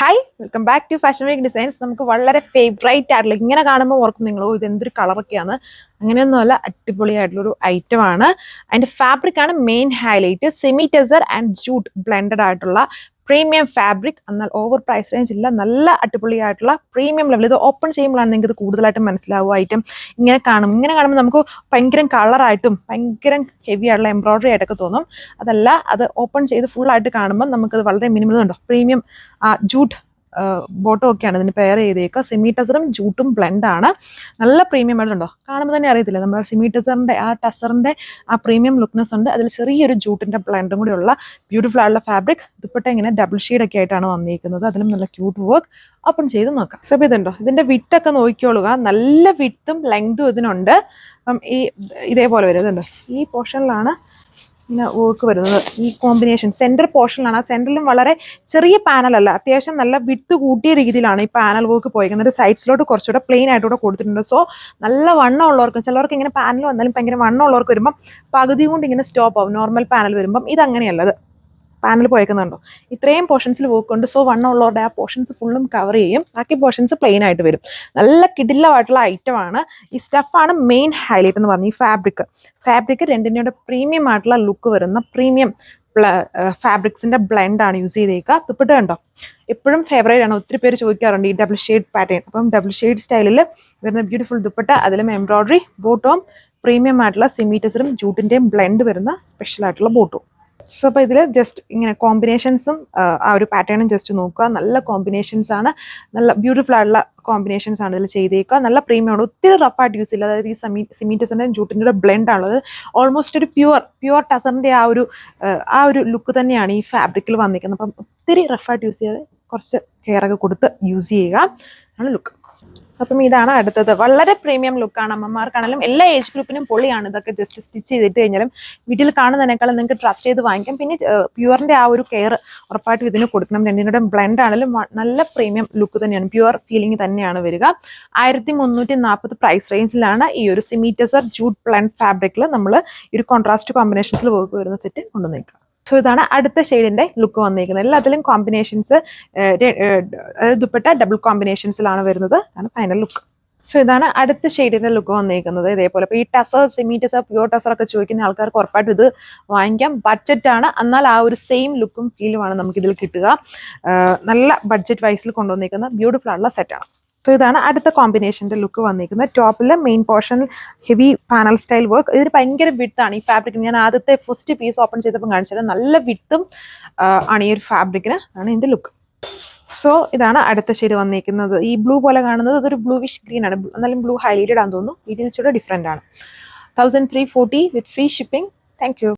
Hi, welcome back to fashion week designs. നമുക്ക് വളരെ favourite ആയിട്ടുള്ള, ഇങ്ങനെ കാണുമ്പോൾ ഓർക്കും നിങ്ങളോ ഇത് എന്തൊരു കളറൊക്കെയാണ്. അങ്ങനെയൊന്നുമല്ല, അടിപൊളിയായിട്ടുള്ളൊരു ഐറ്റം ആണ്. അതിൻ്റെ ഫാബ്രിക് ആണ് main highlight. Semi tussar and jute blended ആയിട്ടുള്ള പ്രീമിയം ഫാബ്രിക്. എന്നാൽ ഓവർ പ്രൈസ് റേഞ്ച് ഇല്ല, നല്ല അടിപൊളിയായിട്ടുള്ള പ്രീമിയം ലെവൽ. ഇത് ഓപ്പൺ ചെയ്യുമ്പോഴാണ് നിങ്ങൾക്ക് ഇത് കൂടുതലായിട്ടും മനസ്സിലാവും. ഐറ്റം ഇങ്ങനെ കാണുമ്പോൾ നമുക്ക് ഭയങ്കര കളറായിട്ടും ഭയങ്കര ഹെവി ആയിട്ടുള്ള എംബ്രോയിഡറി ആയിട്ടൊക്കെ തോന്നും. അതല്ല, അത് ഓപ്പൺ ചെയ്ത് ഫുള്ളായിട്ട് കാണുമ്പോൾ നമുക്കത് വളരെ മിനിമം ഉണ്ടോ പ്രീമിയം ജൂട്ട് ബോട്ടം ഒക്കെയാണ് ഇതിന് പെയർ ചെയ്തേക്കുക. സെമി ടെസറും ജൂട്ടും ബ്ലെൻഡാണ്. നല്ല പ്രീമിയം ആയിട്ടുണ്ടോ, കാണുമ്പോൾ തന്നെ അറിയത്തില്ല. നമ്മുടെ സെമി ടെസറിൻ്റെ ടെസറിൻ്റെ പ്രീമിയം ലുക്നെസ് ഉണ്ട്. അതിൽ ചെറിയൊരു ജൂട്ടിൻ്റെ ബ്ലെൻഡും കൂടി ഉള്ള ബ്യൂട്ടിഫുൾ ആയിട്ടുള്ള ഫാബ്രിക്. ദുപ്പട്ട ഇങ്ങനെ ഡബിൾ ഷെയ്ഡൊക്കെ ആയിട്ടാണ് വന്നിരിക്കുന്നത്. അതിലും നല്ല ക്യൂട്ട് വർക്ക്. ഓപ്പൺ ചെയ്ത് നോക്കാം. സോ ഇതുണ്ടോ, ഇതിൻ്റെ വിട്ടൊക്കെ നോക്കിക്കോളുക. നല്ല വിട്ടും ലെങ്തും ഇതിനുണ്ട്. അപ്പം ഇതേപോലെ വരും. ഇതുണ്ടോ, ഈ പോർഷനിലാണ് ഇങ്ങനെ വർക്ക് വരുന്നത്. ഈ കോമ്പിനേഷൻ സെൻറ്റർ പോർഷനിലാണ്. ആ സെൻറ്ററിലും വളരെ ചെറിയ പാനലല്ല, അത്യാവശ്യം നല്ല വിട്ട് കൂട്ടിയ രീതിയിലാണ് ഈ പാനൽ വർക്ക് പോയിരിക്കുന്നത്. സൈഡ്സിലോട്ട് കുറച്ചുകൂടെ പ്ലെയിൻ ആയിട്ടൂടെ കൊടുത്തിട്ടുണ്ട്. സോ നല്ല വണ്ണം ഉള്ളവർക്കും, ചിലവർക്ക് ഇങ്ങനെ പാനൽ വന്നാലും ഭയങ്കര വണ്ണം ഉള്ളവർക്ക് വരുമ്പം പകുതി കൊണ്ട് ഇങ്ങനെ സ്റ്റോപ്പ് ആവും. നോർമൽ പാനൽ വരുമ്പം ഇതങ്ങനെയല്ലത്. പാനൽ പോയേക്കുന്നുണ്ടോ, ഇത്രയും പോർഷൻസിൽ വർക്ക് ഉണ്ട്. സോ വണ്ണം ഉള്ളവരുടെ ആ പോർഷൻസ് ഫുള്ളും കവർ ചെയ്യും. ബാക്കി പോർഷൻസ് പ്ലെയിൻ ആയിട്ട് വരും. നല്ല കിടിലമായിട്ടുള്ള ഐറ്റമാണ്. ഈ സ്റ്റഫാണ് മെയിൻ ഹൈലൈറ്റ് എന്ന് പറഞ്ഞാൽ. ഈ ഫാബ്രിക് രണ്ടിൻ്റെ പ്രീമിയം ആയിട്ടുള്ള ലുക്ക് വരുന്ന പ്രീമിയം ഫാബ്രിക്സിന്റെ ബ്ലെൻഡാണ് യൂസ് ചെയ്തേക്കുക. ദുപ്പട്ട കണ്ടോ, എപ്പോഴും ഫേവറേറ്റ് ആണ്. ഒത്തിരി പേര് ചോദിക്കാറുണ്ട് ഈ ഡബിൾ ഷെയ്ഡ് പാറ്റേൺ. അപ്പം ഡബിൾ ഷെയ്ഡ് സ്റ്റൈലിൽ വരുന്ന ബ്യൂട്ടിഫുൾ ദുപ്പട്ട, അതിലും എംബ്രോയിഡറി, ബോട്ടവും പ്രീമിയം ആയിട്ടുള്ള സെമി ടെസറും ജൂട്ടിൻ്റെയും ബ്ലെൻഡ് വരുന്ന സ്പെഷ്യൽ ആയിട്ടുള്ള ബോട്ടവും. സോ അപ്പോൾ ഇതിൽ ജസ്റ്റ് ഇങ്ങനെ കോമ്പിനേഷൻസും ആ ഒരു പാറ്റേണും ജസ്റ്റ് നോക്കുക. നല്ല കോമ്പിനേഷൻസ് ആണ്, നല്ല ബ്യൂട്ടിഫുൾ ആയിട്ടുള്ള കോമ്പിനേഷൻസ് ആണ് ഇതിൽ ചെയ്തേക്കുക. നല്ല പ്രീമിയമാണ്, ഒത്തിരി റഫായിട്ട് യൂസ് ഇല്ല. അതായത് ഈ സെമി ടെസറിൻ്റെയും ജൂട്ടിൻ്റെ ബ്ലെൻഡ് ആണുള്ളത്. ഓൾമോസ്റ്റ് ഒരു പ്യുവർ ടെസറിൻ്റെ ആ ഒരു ലുക്ക് തന്നെയാണ് ഈ ഫാബ്രിക്കിൽ വന്നിരിക്കുന്നത്. അപ്പം ഒത്തിരി റഫായിട്ട് യൂസ് ചെയ്യാതെ കുറച്ച് കെയറൊക്കെ കൊടുത്ത് യൂസ് ചെയ്യുക ആണ് ലുക്ക്. അപ്പം ഇതാണ് അടുത്തത്. വളരെ പ്രീമിയം ലുക്കാണ്. അമ്മമാർക്കാണെങ്കിലും എല്ലാ ഏജ് ഗ്രൂപ്പിനും പൊളിയാണ്. ഇതൊക്കെ ജസ്റ്റ് സ്റ്റിച്ച് ചെയ്തിട്ട് കഴിഞ്ഞാലും വീട്ടിൽ കാണുന്നതിനേക്കാളും നിങ്ങൾക്ക് ട്രസ്റ്റ് ചെയ്ത് വാങ്ങിക്കാം. പിന്നെ പ്യുവറിൻ്റെ ആ ഒരു കെയർ ഉറപ്പായിട്ടും ഇതിന് കൊടുക്കണം. രണ്ടിനും ബ്ലെൻഡ് ആണെങ്കിലും നല്ല പ്രീമിയം ലുക്ക് തന്നെയാണ്, പ്യുവർ ഫീലിംഗ് തന്നെയാണ് വരിക. 1340 പ്രൈസ് റേഞ്ചിലാണ് ഈ ഒരു സെമി ടെസർ ജൂട്ട് ബ്ലെൻഡ് ഫാബ്രിക്കിൽ നമ്മൾ ഈ ഒരു കോൺട്രാസ്റ്റ് കോമ്പിനേഷൻസിൽ വർക്ക് വരുന്ന സെറ്റ് കൊണ്ടുവന്നേക്കുക. സോ ഇതാണ് അടുത്ത ഷെയ്ഡിന്റെ ലുക്ക് വന്നിരിക്കുന്നത്. എല്ലാത്തിലും കോമ്പിനേഷൻസ്, ദുപ്പട്ട ഡബിൾ കോമ്പിനേഷൻസിലാണ് വരുന്നത്. അതാണ് ഫൈനൽ ലുക്ക്. സോ ഇതാണ് അടുത്ത ഷെയ്ഡിന്റെ ലുക്ക് വന്നിരിക്കുന്നത്. ഇതേപോലെ ഇപ്പോൾ ഈ ടെസർ, സെമി ടെസർ, പ്യുവർ ടെസർ ഒക്കെ ചോദിക്കുന്ന ആൾക്കാർക്ക് ഉറപ്പായിട്ടും ഇത് വാങ്ങിക്കാം. ബഡ്ജറ്റാണ്, എന്നാൽ ആ ഒരു സെയിം ലുക്കും ഫീലുമാണ് നമുക്കിതിൽ കിട്ടുക. നല്ല ബഡ്ജറ്റ് വൈസിൽ കൊണ്ടുവന്നിരിക്കുന്ന ബ്യൂട്ടിഫുൾ ആയിട്ടുള്ള സെറ്റാണ്. സോ ഇതാണ് അടുത്ത കോമ്പിനേഷൻ്റെ ലുക്ക് വന്നിരിക്കുന്നത്. ടോപ്പിൽ മെയിൻ പോർഷനിൽ ഹെവി പാനൽ സ്റ്റൈൽ വർക്ക്. ഇതിന് ഭയങ്കര വിട്ടാണ് ഈ ഫാബ്രിക്. ഞാൻ ആദ്യത്തെ ഫസ്റ്റ് പീസ് ഓപ്പൺ ചെയ്തപ്പോൾ കാണിച്ചത് നല്ല വിട്ടും ആണ് ഈ ഒരു ഫാബ്രിക്കിന്. ആണ് ഇതിൻ്റെ ലുക്ക്. സോ ഇതാണ് അടുത്ത ഷെയ്ഡ് വന്നിരിക്കുന്നത്. ഈ ബ്ലൂ പോലെ കാണുന്നത് അതൊരു ബ്ലൂവിഷ് ഗ്രീൻ ആണ്, എന്നാലും ബ്ലൂ ഹൈലൈറ്റഡ് ആണെന്ന് തോന്നുന്നു. ഇതിൽ ഇച്ചിരി ഡിഫറെൻ്റ് ആണ്. 1340 വിത്ത് ഫ്രീ ഷിപ്പിംഗ്. Thank you.